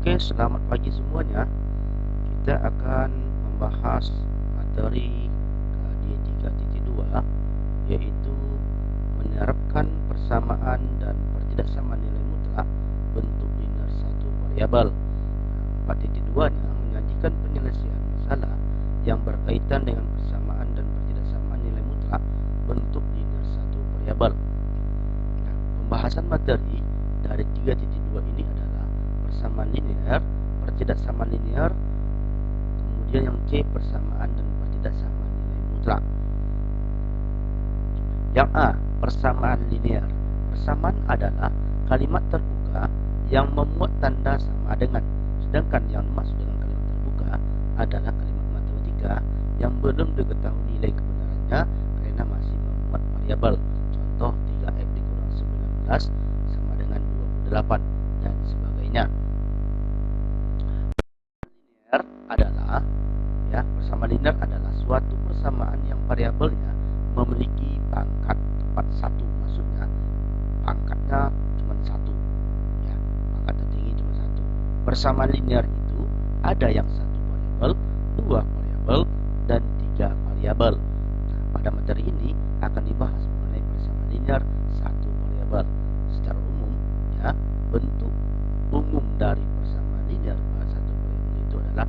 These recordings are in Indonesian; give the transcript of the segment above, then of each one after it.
Oke, selamat pagi semuanya. Kita akan membahas materi KD 3.2, yaitu menerapkan persamaan dan pertidaksamaan nilai mutlak bentuk linear satu variabel. 4.2-nya menyajikan penyelesaian masalah yang berkaitan dengan persamaan dan pertidaksamaan nilai mutlak bentuk linear satu variabel. Nah, pembahasan materi dari 3.2 ini adalah persamaan linear, pertidaksamaan linear, kemudian yang C, persamaan dan pertidaksamaan nilai mutlak. Yang A, persamaan linear. Persamaan adalah kalimat terbuka yang memuat tanda sama dengan, sedangkan yang dimaksud dengan kalimat terbuka adalah kalimat matematika yang belum diketahui nilai kebenarannya karena masih memuat variabel. Contoh 3x dikurang 19 sama dengan 28 dan sebagainya. Linear adalah persamaan linear adalah suatu persamaan yang variabelnya memiliki pangkat tepat satu. Maksudnya pangkatnya cuma satu, pangkat tertinggi cuma satu. Persamaan linear itu ada yang satu variabel, dua variabel, dan tiga variabel. Nah, pada materi ini akan dibahas mengenai persamaan linear satu variabel. Secara umum, bentuk umum dari persamaan linear pada satu variabel itu adalah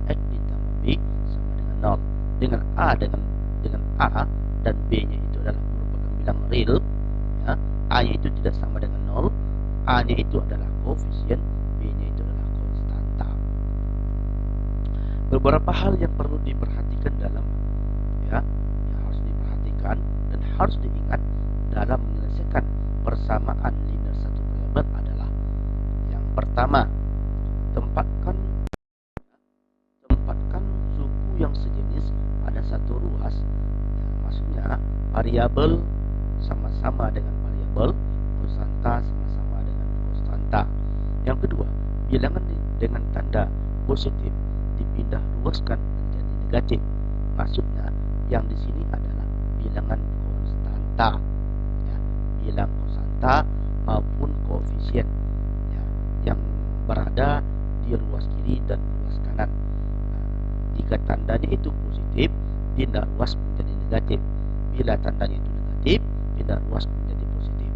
AX ditambah B sama dengan 0. Dengan A dan B-nya itu adalah merupakan bilang real, A-nya itu tidak sama dengan 0, A-nya itu adalah koefisien, B-nya itu adalah konstanta. Beberapa hal yang perlu diperhatikan dalam yang harus diperhatikan dan harus diingat dalam menyelesaikan persamaan linear satu variabel adalah: yang pertama, tempatkan suku yang sejenis pada satu ruas. Maksudnya variabel sama-sama dengan variabel, konstanta sama-sama dengan konstanta. Yang kedua, bilangan dengan tanda positif dipindah ruaskan menjadi negatif. Maksudnya yang di sini adalah bilangan konstanta, bilang konstanta maupun koefisien yang berada di ruas kiri dan ruas kanan. Jika tandanya itu positif, pindah ruas menjadi negatif. Bila tandanya itu negatif, pindah ruas menjadi positif.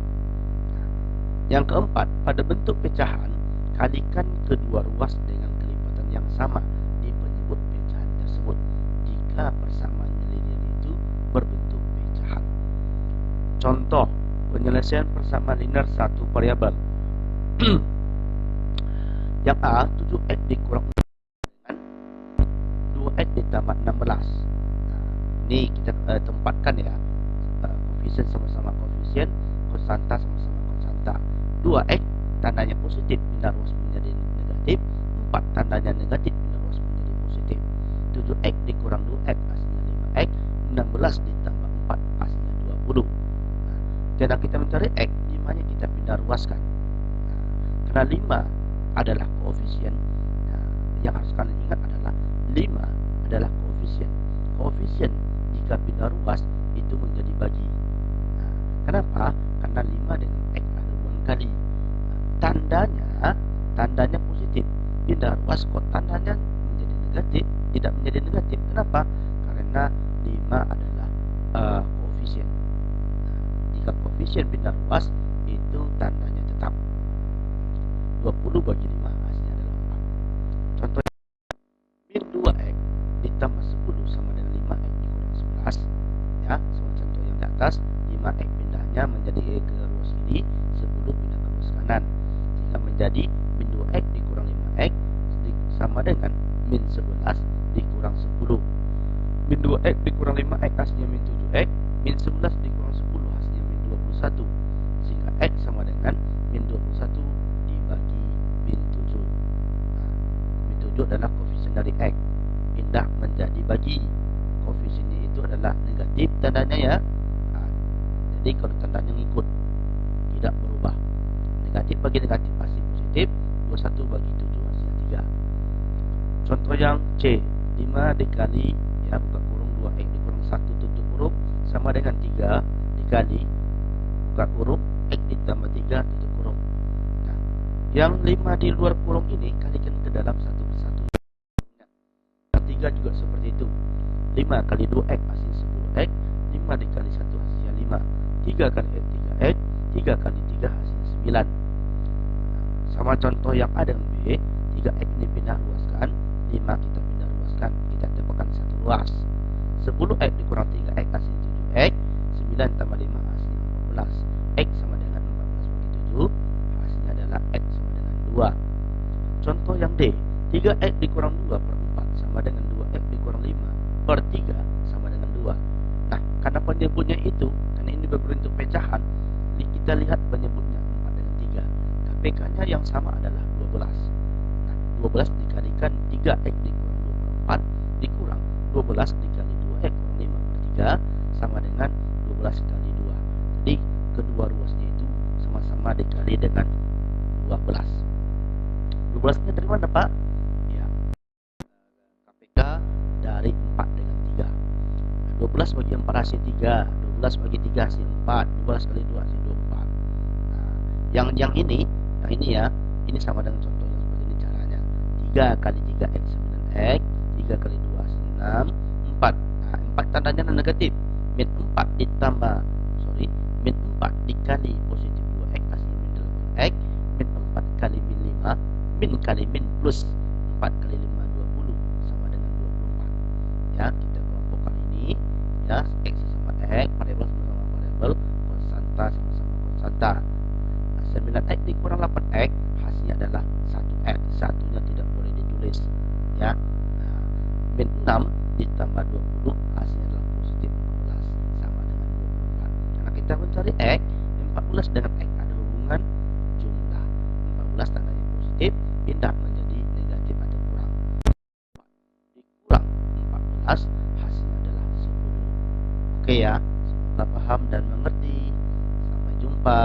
Yang keempat, pada bentuk pecahan, kalikan kedua ruas dengan kelipatan yang sama di penyebut pecahan tersebut jika persamaan linear itu berbentuk pecahan. Contoh penyelesaian persamaan linear satu variabel. Yang A, 7x dikurang dengan 2x ditambah 16. Ini kita tempatkan koefisien sama-sama koefisien, konstanta sama-sama konstanta. 2x tandanya positif, pindah ruas menjadi negatif. 4 tandanya negatif, pindah ruas menjadi positif. 7x dikurang 2x hasilnya 5x. 16 ditambah 4 hasilnya 20. Jadi kita mencari x, 5-nya kita pindah ruaskan. Karena 5 adalah koefisien, yang harus kalian ingat adalah 5 adalah koefisien. Koefisien jika pindah ruas itu menjadi bagi. Kenapa? Karena 5 dengan x ada hubungan kali. Tandanya positif. Pindah ruas kok tandanya menjadi negatif? Tidak menjadi negatif. Kenapa? Karena 5 adalah koefisien. Jika koefisien pindah ruas itu tandanya tetap. 20 bagi 5 hasilnya adalah 4. Contohnya, min 2x ditambah 10 sama dengan 5x dikurang 11. Sama contoh yang di atas, 5x pindahnya menjadi ke ruas kiri, 10 pindah ke ruas kanan, sehingga menjadi min 2x dikurang 5x sama dengan min 11 dikurang 10. Min 2x dikurang 5x hasilnya min 7x, min 11 dikurang 10 hasilnya min 21, sehingga x sama dengan min 21 dibagi min 7. Min 7 adalah koefisien dari x, pindah menjadi bagi. Koefisiennya itu adalah negatif tandanya jadi kalau tandanya ngikut, tidak berubah. Negatif bagi negatif hasil positif. 21 bagi 7 hasilnya 3. Contoh yang C, 5 dikali buka kurung 2x dikurang 1 tutup kurung sama dengan 3 dikali buka kurung x ditambah 3 tutup kurung. Yang 5 di luar kurung ini kalikan ke dalam satu persatu. Yang 3 juga seperti itu. 5 kali 2x hasil 10x, 5 dikali 1 hasilnya 5. 3 kali x 3x, 3 kali 3 hasilnya 9. Sama contoh yang A dengan B, 3x ini pindah ruaskan, 5 kita pindah ruaskan, kita dapatkan satu ruas. 10x dikurang 3x hasilnya 7x, 9 tambah 5 hasilnya 14. X sama dengan 14 bagi 7, hasilnya adalah x sama dengan 2. Contoh yang D, 3x dikurang 2 per 4 sama dengan 2x dikurang 5 per 3 sama dengan 2. Nah, karena penyebutnya itu, karena ini berbentuk pecahan, kita lihat penyebutnya 4 dengan 3. KPK-nya yang sama adalah 12. Nah, 12 dikalikan 3x dikurang 2 per 4 dikurang 12 dikali 2x kurang 5 per 3 sama dengan 12 kali 2. Jadi, kedua ruasnya itu sama-sama dikali dengan 12. 12-nya dari mana, Pak? Ya, KPK dari 4 dengan 3. 12 bagi 4 hasil 3, 12 bagi 3 hasil 4, 12 kali 2 hasil 24. Nah, yang ini ya, ini sama dengan contoh yang seperti ini caranya. 3 kali 3x 9x, 3 kali 2 hasil 6, 4. Nah, 4 tandanya negatif. Min 4 ditambah, min 4 dikali positif 2x hasilnya min 8x, min 4 kali min 5, min kali min plus 4 kali 5 20 sama dengan 24. Ya, kita kelompokkan ini ya, x sama x, variabel sama-sama variabel, konstanta sama-sama konstanta. Nah, 9x dikurang 8x hasilnya adalah 1x, satunya tidak boleh ditulis ya. Nah, min 6 ditambah 20 hasilnya adalah positif 14 sama dengan 24. Karena kita mencari x, 14 dengan x ada hubungan jumlah. 14 tandanya positif, pindah menjadi negatif atau kurang. Dikurang 14 hasilnya adalah 10. Oke ya, semoga paham dan mengerti. Sampai jumpa.